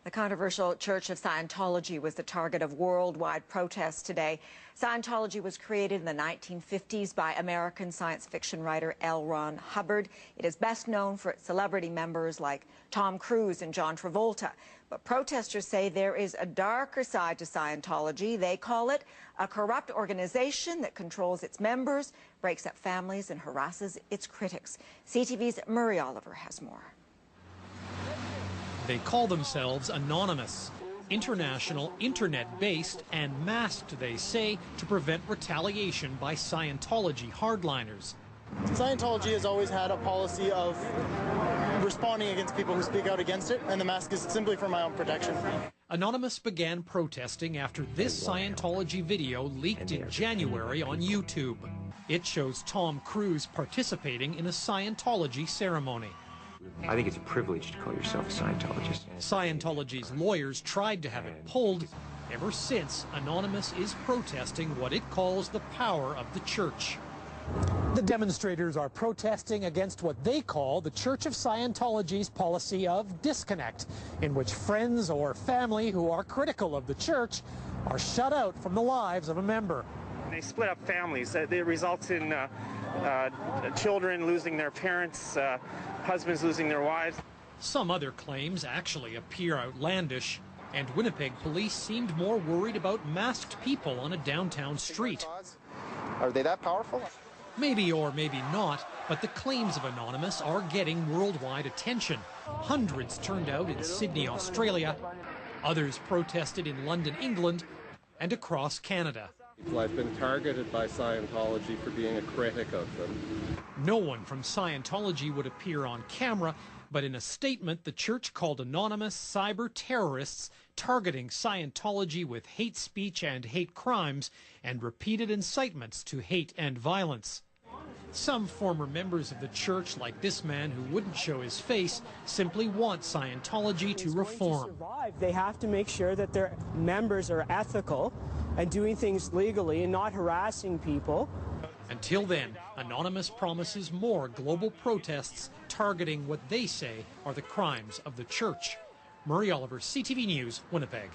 The controversial Church of Scientology was the target of worldwide protests today. Scientology was created in the 1950s by American science fiction writer L. Ron Hubbard. It is best known for its celebrity members like Tom Cruise and John Travolta. But protesters say there is a darker side to Scientology. They call it a corrupt organization that controls its members, breaks up families, and harasses its critics. CTV's Murray Oliver has more. They call themselves anonymous, international, internet-based, and masked, they say, to prevent retaliation by Scientology hardliners. Scientology has always had a policy of responding against people who speak out against it, and the mask is simply for my own protection. Anonymous began protesting after this Scientology video leaked in January on YouTube. It shows Tom Cruise participating in a Scientology ceremony. I think it's a privilege to call yourself a Scientologist. Scientology's lawyers tried to have it pulled. Ever since, Anonymous is protesting what it calls the power of the church. The demonstrators are protesting against what they call the Church of Scientology's policy of disconnect, in which friends or family who are critical of the church are shut out from the lives of a member. They split up families. It results in children losing their parents, husbands losing their wives. Some other claims actually appear outlandish, and Winnipeg police seemed more worried about masked people on a downtown street. Are they that powerful? Maybe or maybe not, but the claims of Anonymous are getting worldwide attention. Hundreds turned out in Sydney, Australia. Others protested in London, England, and across Canada. I've been targeted by Scientology for being a critic of them. No one from Scientology would appear on camera, but in a statement, the church called Anonymous cyber terrorists targeting Scientology with hate speech and hate crimes and repeated incitements to hate and violence. Some former members of the church, like this man who wouldn't show his face, simply want Scientology to reform. They have to make sure that their members are ethical and doing things legally and not harassing people. Until then, Anonymous promises more global protests targeting what they say are the crimes of the church. Murray Oliver, CTV News, Winnipeg.